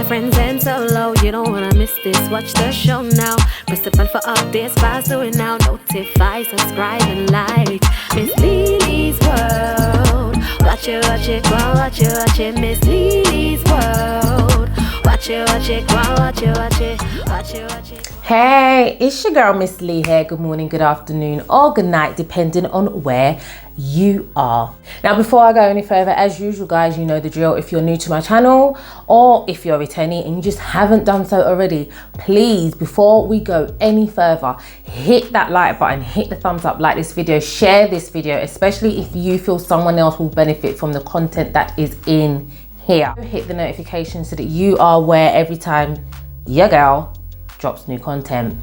my friends and solo. You don't wanna miss this, watch the show now. Press the button for updates, fast do it now. Notify, subscribe and like. Miss Lily's World. Watch it, go on, watch it, Miss Lily's World. Watch it, go on, watch it. Hey, it's your girl Miss Lee here. Good morning, good afternoon, or good night, depending on where you are. Now, before I go any further, as usual, guys, you know the drill. If you're new to my channel, or if you're a returnee and you just haven't done so already, please, before we go any further, hit that like button, hit the thumbs up, like this video, share this video, especially if you feel someone else will benefit from the content that is in here. Hit the notification so that you are aware every time your girl drops new content.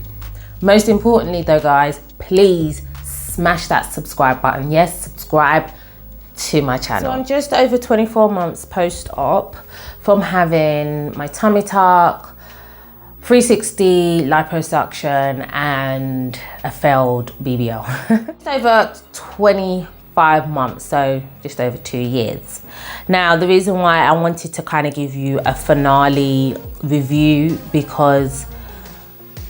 Most importantly though, guys, please smash that subscribe button. Yes, subscribe to my channel. So I'm just over 24 months post-op from having my tummy tuck, 360 liposuction and a failed BBL. Just over 25 months, so just over 2 years. Now, the reason why I wanted to kind of give you a finale review, because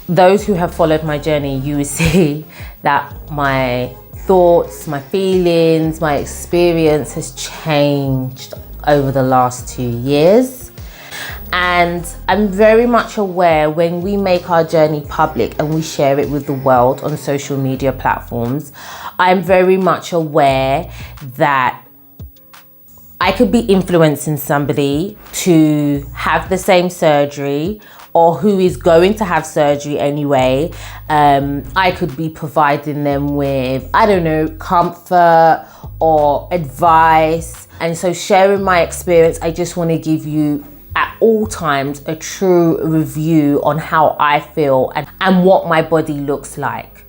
those who have followed my journey, you will see that my thoughts, my feelings, my experience has changed over the last 2 years. And I'm very much aware when we make our journey public and we share it with the world on social media platforms, I'm very much aware that I could be influencing somebody to have the same surgery, or who is going to have surgery anyway. I could be providing them with, I don't know, comfort or advice. And so sharing my experience, I just want to give you at all times a true review on how I feel and what my body looks like.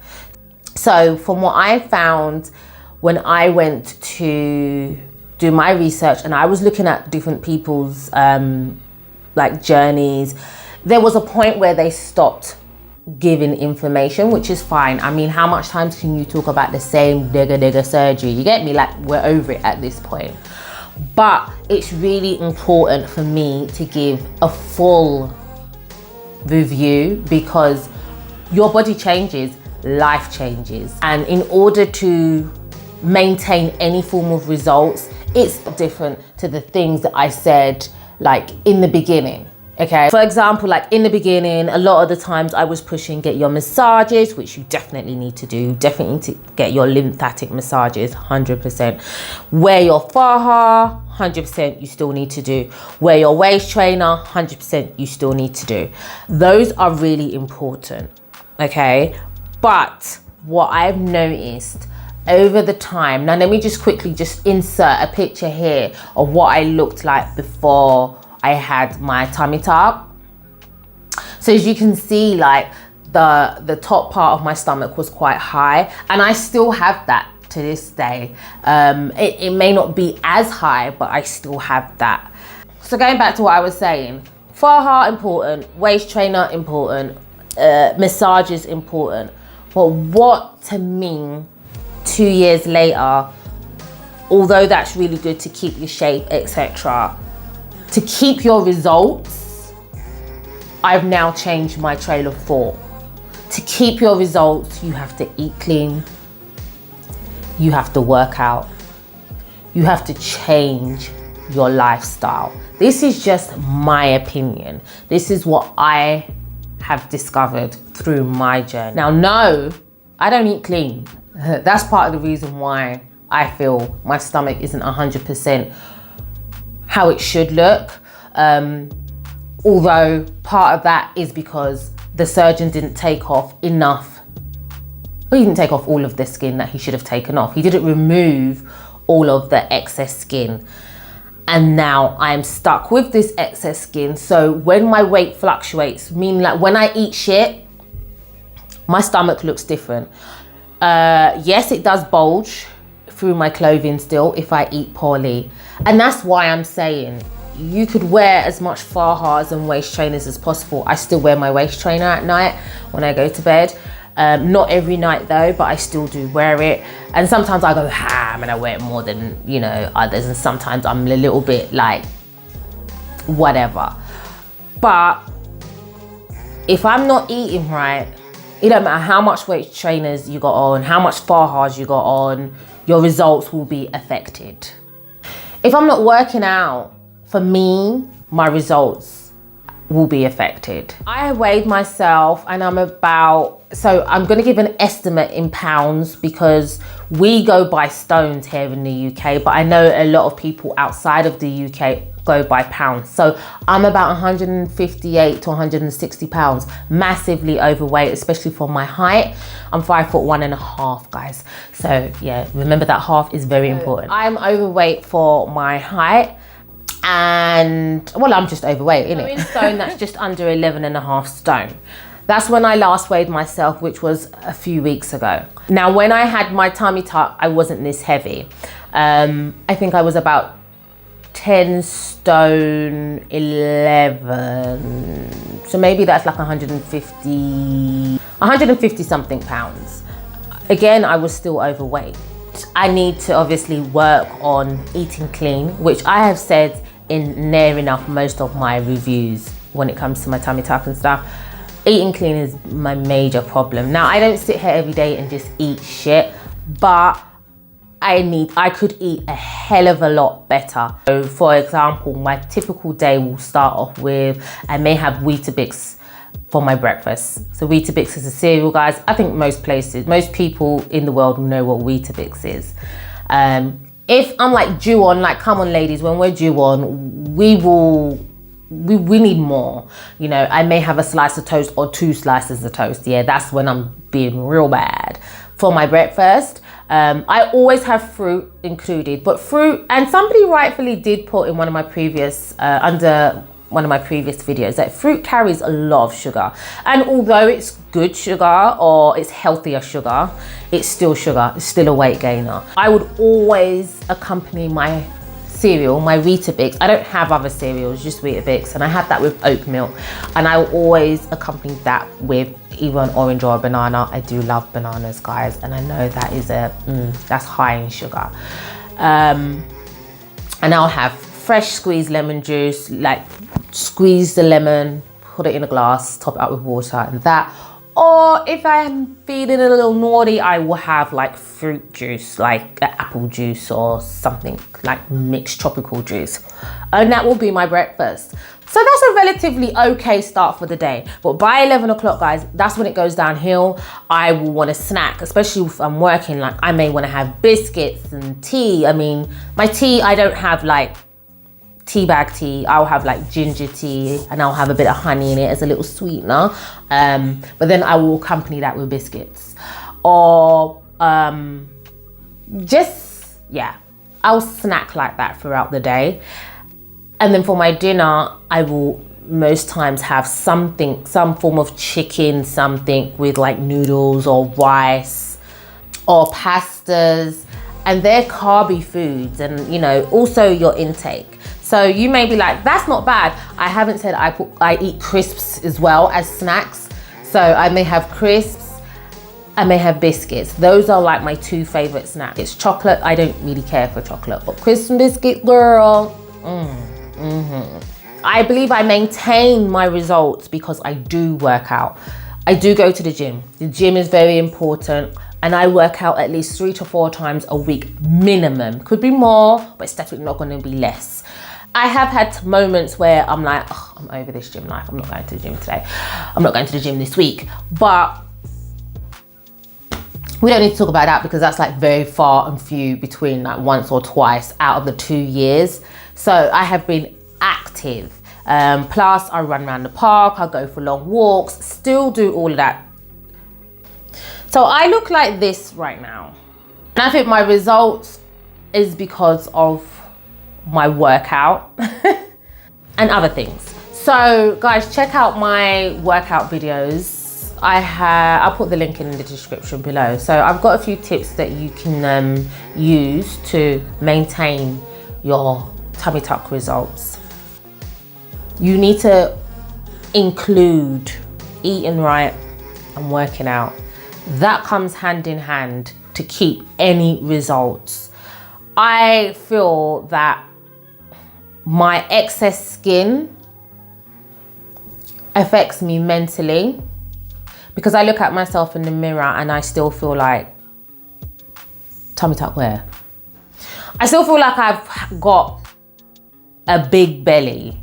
So from what I found when I went to do my research and I was looking at different people's like journeys, there was a point where they stopped giving information, which is fine. I mean, how much times can you talk about the same digga surgery? You get me? Like, we're over it at this point. But it's really important for me to give a full review, because your body changes, life changes. And in order to maintain any form of results, it's different to the things that I said, like in the beginning. Okay, for example, like in the beginning, a lot of the times I was pushing get your massages, which you definitely need to do. Definitely need to get your lymphatic massages, 100%. Wear your faja, 100% you still need to do. Wear your waist trainer, 100% you still need to do. Those are really important, okay? But what I've noticed over the time, now let me just quickly just insert a picture here of what I looked like before I had my tummy tuck. So as you can see, like the top part of my stomach was quite high, and I still have that to this day. It may not be as high, but I still have that. So going back to what I was saying, faja important, waist trainer important, massages important. But what to me 2 years later, although that's really good to keep your shape, etc., to keep your results, I've now changed my trail of thought. To keep your results, you have to eat clean, you have to work out, you have to change your lifestyle. This is just my opinion. This is what I have discovered through my journey. Now, no, I don't eat clean. That's part of the reason why I feel my stomach isn't 100% how it should look. Although part of that is because the surgeon didn't take off enough. Well, he didn't take off all of the skin that he should have taken off. He didn't remove all of the excess skin. And now I'm stuck with this excess skin. So when my weight fluctuates, meaning like when I eat shit, my stomach looks different. Yes, it does bulge through my clothing still if I eat poorly. And that's why I'm saying you could wear as much fajas and waist trainers as possible. I still wear my waist trainer at night when I go to bed. Not every night though, but I still do wear it. And sometimes I go ham and I wear it more than, you know, others. And sometimes I'm a little bit like, whatever. But if I'm not eating right, it don't matter how much weight trainers you got on, how much Farhas you got on, your results will be affected. If I'm not working out, for me, my results will be affected. I weighed myself and I'm gonna give an estimate in pounds because we go by stones here in the UK, but I know a lot of people outside of the UK go by pounds. So I'm about 158 to 160 pounds, massively overweight, especially for my height. I'm 5'1.5", guys. So yeah, remember that half is very important. I'm overweight for my height. And well, I'm just overweight, innit? In stone, that's just under 11.5 stone. That's when I last weighed myself, which was a few weeks ago. Now, when I had my tummy tuck, I wasn't this heavy. I think I was about 10 stone 11. So maybe that's like 150 something pounds. Again, I was still overweight. I need to obviously work on eating clean, which I have said in near enough most of my reviews when it comes to my tummy tuck and stuff. Eating clean is my major problem. Now, I don't sit here every day and just eat shit, but I could eat a hell of a lot better. So for example, my typical day will start off with, I may have Weetabix for my breakfast. So Weetabix is a cereal, guys. I think most people in the world know what Weetabix is. If I'm like due on, like, come on ladies, when we're due on, we need more. You know, I may have a slice of toast or 2 slices of toast. Yeah, that's when I'm being real bad. For my breakfast, I always have fruit included, but fruit, and somebody rightfully did put in one of my previous, under one of my previous videos, that fruit carries a lot of sugar. And although it's good sugar or it's healthier sugar, it's still sugar, it's still a weight gainer. I would always accompany my cereal, my Weetabix. I don't have other cereals, just Weetabix, and I have that with oat milk. And I will always accompany that with either an orange or a banana. I do love bananas, guys, and I know that is that's high in sugar. And I'll have fresh squeezed lemon juice, like squeeze the lemon, put it in a glass, top it up with water and that. Or if I am feeling a little naughty, I will have like fruit juice, like apple juice or something, like mixed tropical juice. And that will be my breakfast. So that's a relatively okay start for the day. But by 11 o'clock, guys, that's when it goes downhill. I will want to snack, especially if I'm working. Like, I may want to have biscuits and tea. I mean, my tea, I don't have like tea bag tea. I'll have like ginger tea and I'll have a bit of honey in it as a little sweetener. But then I will accompany that with biscuits. Or I'll snack like that throughout the day. And then for my dinner, I will most times have something, some form of chicken, something with like noodles or rice or pastas, and they're carby foods, and you know, also your intake. So you may be like, that's not bad. I haven't said I eat crisps as well as snacks. So I may have crisps, I may have biscuits. Those are like my 2 favorite snacks. It's chocolate, I don't really care for chocolate, but crisps and biscuit, girl, I believe I maintain my results because I do work out. I do go to the gym. The gym is very important, and I work out at least 3 to 4 times a week minimum. Could be more, but it's definitely not going to be less. I have had moments where I'm like, oh, I'm over this gym life. I'm not going to the gym today. I'm not going to the gym this week. But we don't need to talk about that because that's like very far and few between, like once or twice out of the 2 years. So I have been active. Plus I run around the park, I go for long walks, still do all of that. So I look like this right now. And I think my results is because of my workout and other things. So guys, check out my workout videos. I'll put the link in the description below. So I've got a few tips that you can use to maintain your tummy tuck results. You need to include eating right and working out. That comes hand in hand to keep any results. I feel that my excess skin affects me mentally, because I look at myself in the mirror and I still feel like, tummy tuck where? I still feel like I've got a big belly,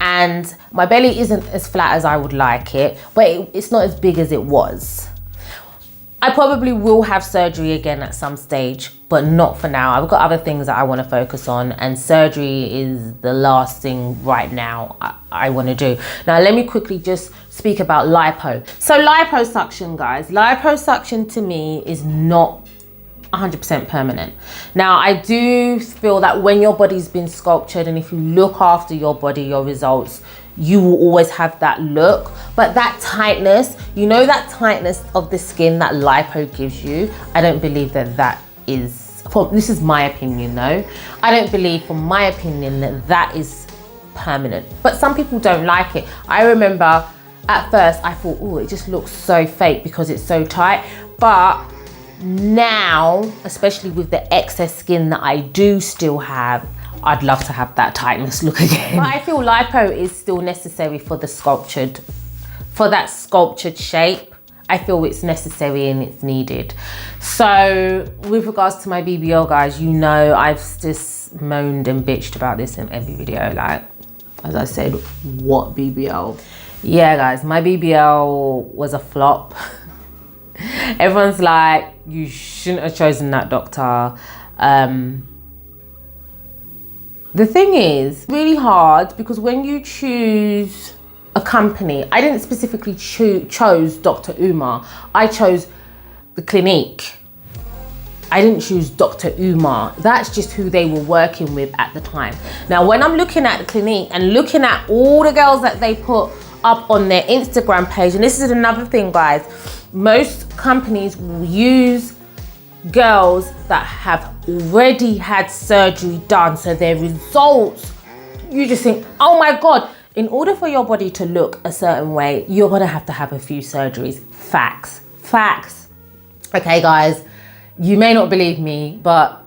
and my belly isn't as flat as I would like it, but it's not as big as it was. I probably will have surgery again at some stage, but not for now. I've got other things that I want to focus on, and surgery is the last thing right now I want to do. Now, let me quickly just speak about lipo. So liposuction, guys, liposuction to me is not 100% permanent. Now, I do feel that when your body's been sculptured, and if you look after your body, your results, you will always have that look. But that tightness, you know, that tightness of the skin that lipo gives you, I don't believe that is, this is my opinion though, I don't believe, from my opinion, that is permanent. But some people don't like it. I remember at first I thought, oh, it just looks so fake because it's so tight. But now, especially with the excess skin that I do still have, I'd love to have that tightness look again. But I feel lipo is still necessary for that sculptured shape. I feel it's necessary and it's needed. So with regards to my BBL, guys, you know, I've just moaned and bitched about this in every video. Like, as I said, what BBL? Yeah, guys, my BBL was a flop. Everyone's like, you shouldn't have chosen that doctor. The thing is, really hard, because when you choose a company, I didn't specifically chose Dr. Umar. I chose the clinique. I didn't choose Dr. Umar. That's just who they were working with at the time. Now, when I'm looking at the clinique and looking at all the girls that they put up on their Instagram page, and this is another thing, guys, most companies will use girls that have already had surgery done, so their results, you just think, oh my God, in order for your body to look a certain way, you're gonna have to have a few surgeries. Facts. Okay, guys, you may not believe me, but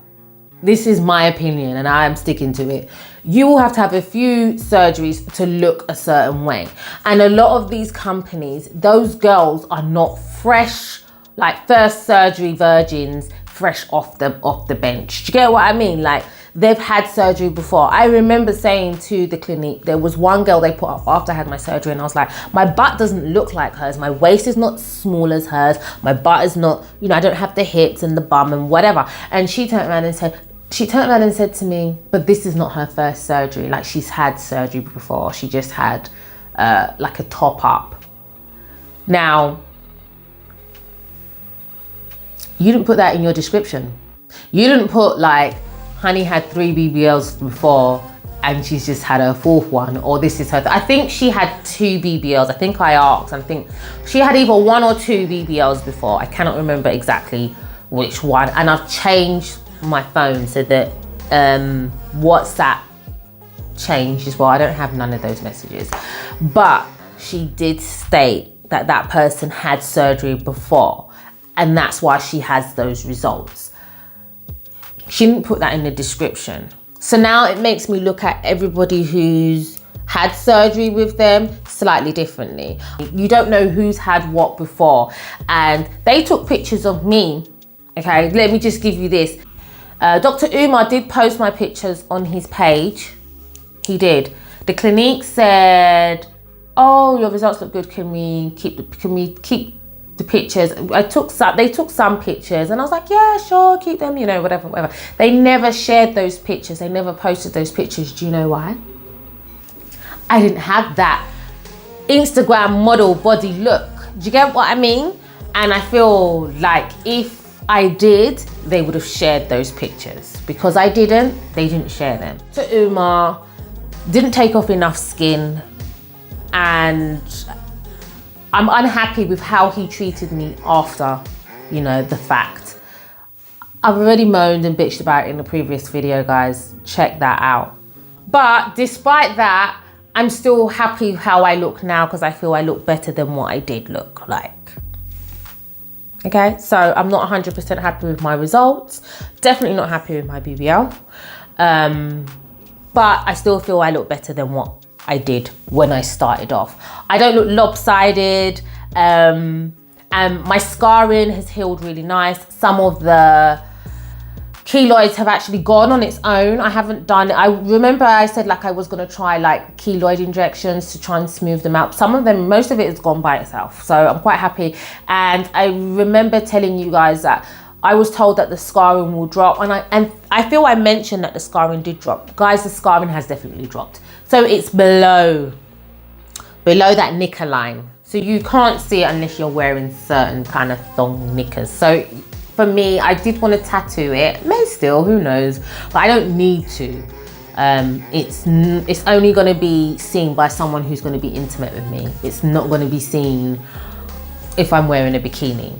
this is my opinion and I am sticking to it. You will have to have a few surgeries to look a certain way. And a lot of these companies, those girls are not fresh, like first surgery virgins, fresh off the bench. Do you get what I mean? Like, they've had surgery before. I remember saying to the clinique, there was one girl they put up after I had my surgery, and I was like, my butt doesn't look like hers. My waist is not small as hers. My butt is not, you know, I don't have the hips and the bum and whatever. And she turned around and said to me, but this is not her first surgery. Like, she's had surgery before. She just had like a top up. Now, you didn't put that in your description. You didn't put like, honey had 3 BBLs before and she's just had her 4th one, or this is her. I think she had 2 BBLs. I think I asked. I think she had either 1 or 2 BBLs before. I cannot remember exactly which one. And I've changed my phone so that WhatsApp changed as well. I don't have none of those messages. But she did state that that person had surgery before, and that's why she has those results. She didn't put that in the description. So now it makes me look at everybody who's had surgery with them slightly differently. You don't know who's had what before. And they took pictures of me. Okay, let me just give you this. Dr. Umar did post my pictures on his page. He did. The clinique said, oh, your results look good. Can we keep the pictures? They took some pictures, and I was like, yeah, sure, keep them, you know, whatever. They never shared those pictures. They never posted those pictures. Do you know why? I didn't have that Instagram model body look. Do you get what I mean? And I feel like if I did, they would have shared those pictures. Because I didn't, they didn't share them. So Umar didn't take off enough skin, and I'm unhappy with how he treated me after, you know, the fact. I've already moaned and bitched about it in the previous video, guys. Check that out. But despite that, I'm still happy how I look now, because I feel I look better than what I did look like. Okay, so I'm not 100% happy with my results. Definitely not happy with my BBL. But I still feel I look better than what I did when I started off. I don't look lopsided, and my scarring has healed really nice. Some of the keloids have actually gone on its own. I haven't done it. I remember I said like I was going to try like keloid injections to try and smooth them out. Some of them, most of it has gone by itself. So I'm quite happy. And I remember telling you guys that I was told that the scarring will drop, and I feel I mentioned that the scarring did drop. Guys, the scarring has definitely dropped. So it's below that knicker line. So you can't see it unless you're wearing certain kind of thong knickers. So for me, I did want to tattoo it. May still, who knows? But I don't need to. It's only going to be seen by someone who's going to be intimate with me. It's not going to be seen if I'm wearing a bikini.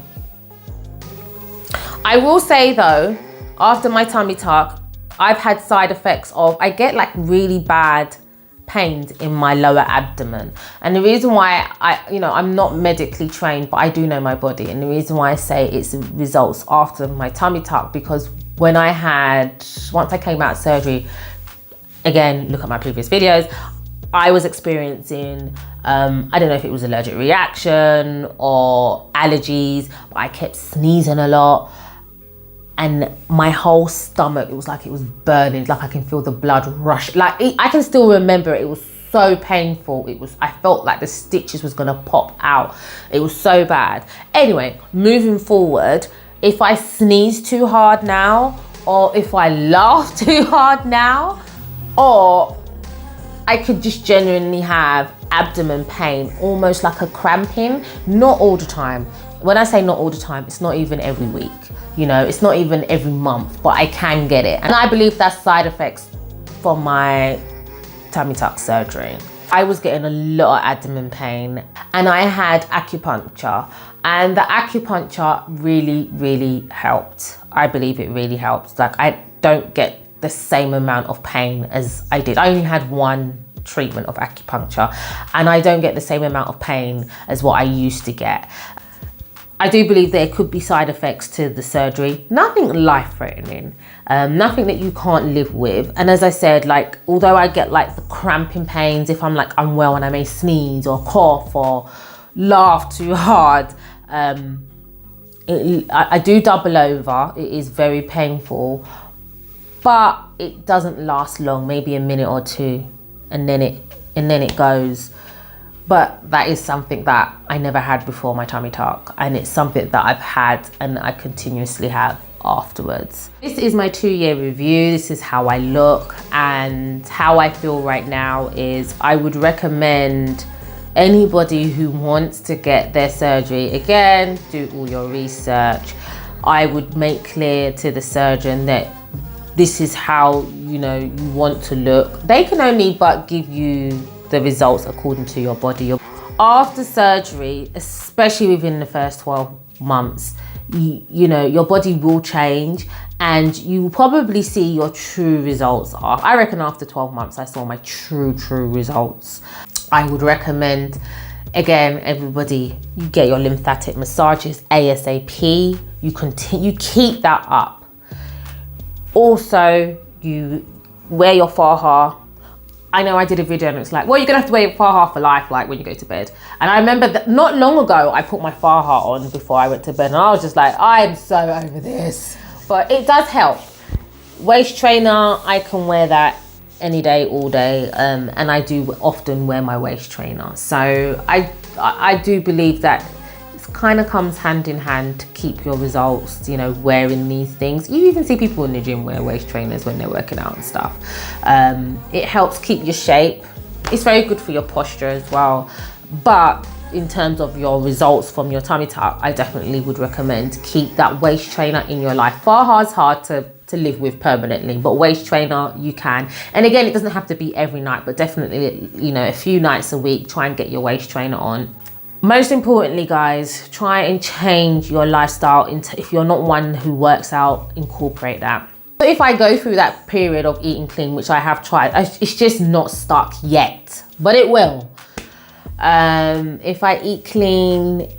I will say though, after my tummy tuck, I've had side effects of, I get like really bad pains in my lower abdomen. And the reason why I'm not medically trained, but I do know my body. And the reason why I say it's results after my tummy tuck, because once I came out of surgery, again, look at my previous videos, I was experiencing, I don't know if it was allergic reaction or allergies, but I kept sneezing a lot. And my whole stomach, it was like it was burning, like I can feel the blood rush. Like I can still remember it was so painful. I felt like the stitches was gonna pop out. It was so bad. Anyway, moving forward, if I sneeze too hard now, or if I laugh too hard now, or I could just genuinely have abdomen pain, almost like a cramping, not all the time. When I say not all the time, it's not even every week. It's not even every month, but I can get it. And I believe that's side effects from my tummy tuck surgery. I was getting a lot of abdomen pain, and I had acupuncture, and the acupuncture really, really helped. I believe it really helps. Like I don't get the same amount of pain as I did. I only had one treatment of acupuncture, and I don't get the same amount of pain as what I used to get. I do believe there could be side effects to the surgery. Nothing life-threatening, nothing that you can't live with. And as I said, like, although I get like the cramping pains if I'm like unwell and I may sneeze or cough or laugh too hard, I do double over. It is very painful, but it doesn't last long, maybe a minute or two, and then it goes. But that is something that I never had before my tummy tuck, and it's something that I've had and I continuously have afterwards. This is my 2-year review. This is how I look, and how I feel right now is I would recommend anybody who wants to get their surgery, again, do all your research. I would make clear to the surgeon that this is how you want to look. They can only but give you the results according to your body. After surgery, especially within the first 12 months, your body will change, and you will probably see your true results. I reckon after 12 months, I saw my true results. I would recommend, again, everybody, you get your lymphatic massages ASAP. You keep that up. Also, you wear your faja. I know I did a video and it's like, well, you're gonna have to wear your faja for life, like when you go to bed. And I remember that not long ago, I put my faja on before I went to bed, and I was just like, I'm so over this. But it does help. Waist trainer, I can wear that any day, all day. And I do often wear my waist trainer. So I do believe that it kind of comes hand in hand to keep your results, wearing these things. You even see people in the gym wear waist trainers when they're working out and stuff. It helps keep your shape. It's very good for your posture as well. But in terms of your results from your tummy tuck, I definitely would recommend keep that waist trainer in your life. Faja's hard to live with permanently, but waist trainer you can. And again, it doesn't have to be every night, but definitely, a few nights a week, try and get your waist trainer on. Most importantly, guys, try and change your lifestyle. If you're not one who works out, incorporate that. So if I go through that period of eating clean, which I have tried, it's just not stuck yet, but it will. If I eat clean,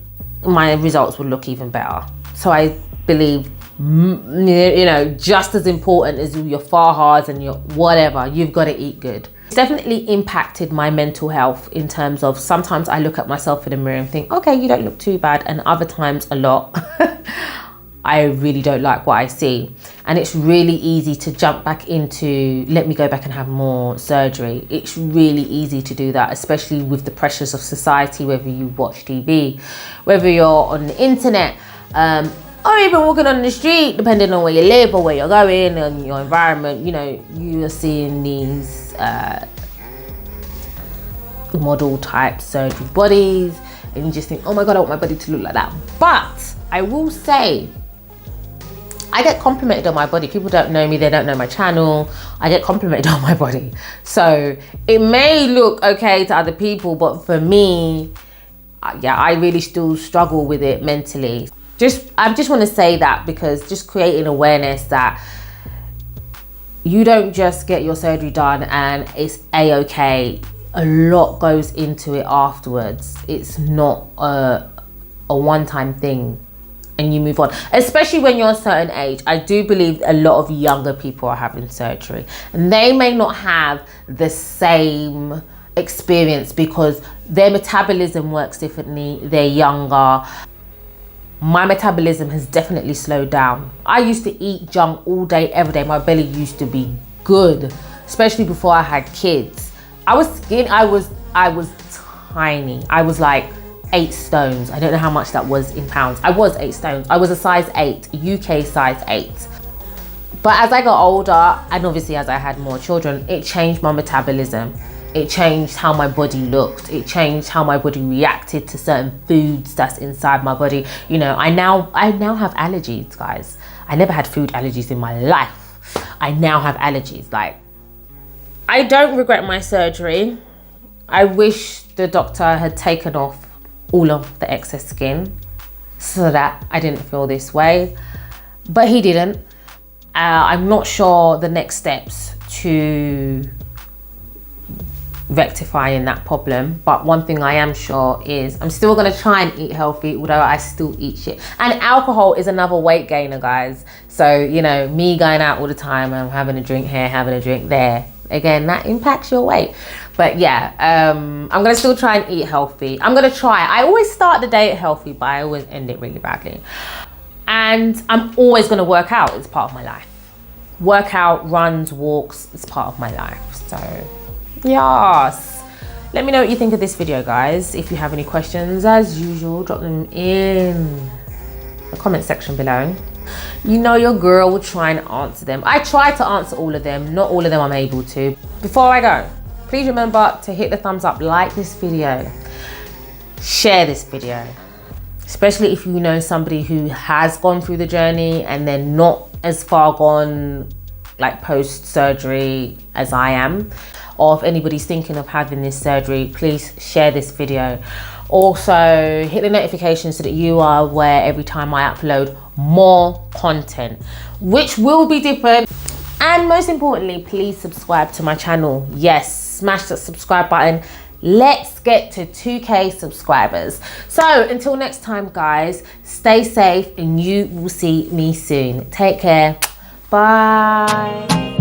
my results will look even better. So I believe, just as important as your fajas and your whatever, you've got to eat good. It's definitely impacted my mental health in terms of sometimes I look at myself in the mirror and think, okay, you don't look too bad. And other times a lot, I really don't like what I see. And it's really easy to jump back into, let me go back and have more surgery. It's really easy to do that, especially with the pressures of society, whether you watch TV, whether you're on the internet, or even walking on the street, depending on where you live or where you're going and your environment. You know, you are seeing these model type surgery bodies, and you just think, oh my God, I want my body to look like that. But I will say, I get complimented on my body. People don't know me, they don't know my channel. I get complimented on my body. So it may look okay to other people, but for me, yeah, I really still struggle with it mentally. I just want to say that, because just creating awareness that you don't just get your surgery done and it's a-okay. A lot goes into it afterwards. It's not a one-time thing and you move on, especially when you're a certain age. I do believe a lot of younger people are having surgery and they may not have the same experience because their metabolism works differently. They're younger. My metabolism has definitely slowed down. I used to eat junk all day, every day. My belly used to be good, especially before I had kids. I was skinny. I was tiny. I was like 8 stones. I don't know how much that was in pounds. I was 8 stones. I was a size 8, UK size 8. But as I got older, and obviously as I had more children, it changed my metabolism. It changed how my body looked. It changed how my body reacted to certain foods that's inside my body. You know, I now have allergies, guys. I never had food allergies in my life. I now have allergies. Like, I don't regret my surgery. I wish the doctor had taken off all of the excess skin so that I didn't feel this way, but he didn't. I'm not sure the next steps to rectifying that problem, but one thing I am sure is I'm still gonna try and eat healthy, although I still eat shit. And alcohol is another weight gainer, guys. So, you know, me going out all the time and having a drink here, having a drink there, again, that impacts your weight. But yeah, I'm gonna still try and eat healthy. I'm gonna try. I always start the day healthy, but I always end it really badly. And I'm always gonna work out. It's part of my life. Workout, runs, walks, it's part of my life. So yes, let me know what you think of this video, guys. If you have any questions, as usual, drop them in the comment section below. You know your girl will try and answer them. I try to answer all of them. Not all of them I'm able to. Before I go, please remember to hit the thumbs up, like this video, share this video, especially if you know somebody who has gone through the journey and they're not as far gone, like post-surgery as I am. Or if anybody's thinking of having this surgery, please share this video. Also, hit the notification so that you are aware every time I upload more content, which will be different. And most importantly, please subscribe to my channel. Yes, smash that subscribe button. Let's get to 2K subscribers. So until next time, guys, stay safe and you will see me soon. Take care. Bye.